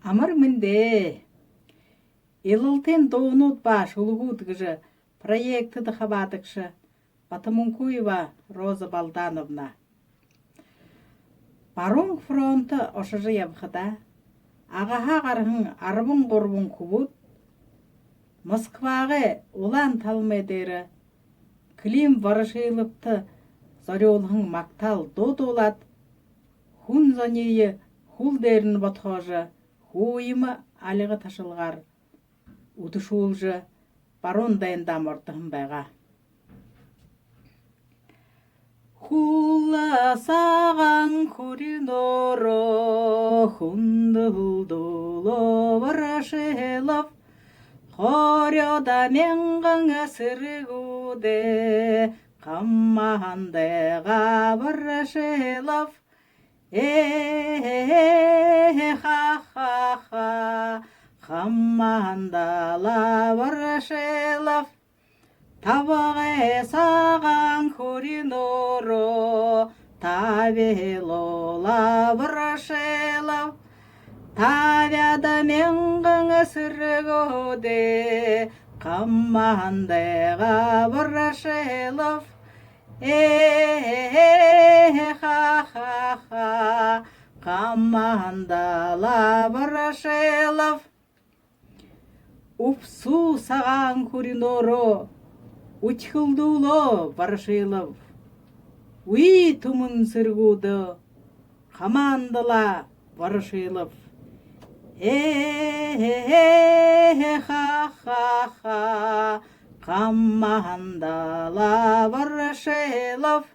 Амыр мінде. Илылтен доунут баш улгудгыжы проекты дыхабадыкшы Батамункуева Роза Балдановна. Барун фронты ошыжы ябхыда. Ағаха қарғын арбын қорбын кубут. Москваға улан талмедері. Клим варышылыпты зарёлғын мақтал додолат. Хун занейі хул дерін батхожы. Хуйымы алығы ташылғар. Утышулжы барон дайындам ортығын байға. Хула саған куринору хундылдулу варашылып, хорёда менғаңа сыргуде қаммандыға варашылып, ха-ха-ха қаммандала варашылып, табағы саған куринору табелола варашылып, табяда менғаңа сыргуде қаммандыға варашылып, ха-ха-ха қаммандала варашылып. Упсу саған куринору Учхылдуло Варшилов. Уи тумын сыргуды Хамандала Варшилов. Ха-ха-ха Хамандала Варшилов.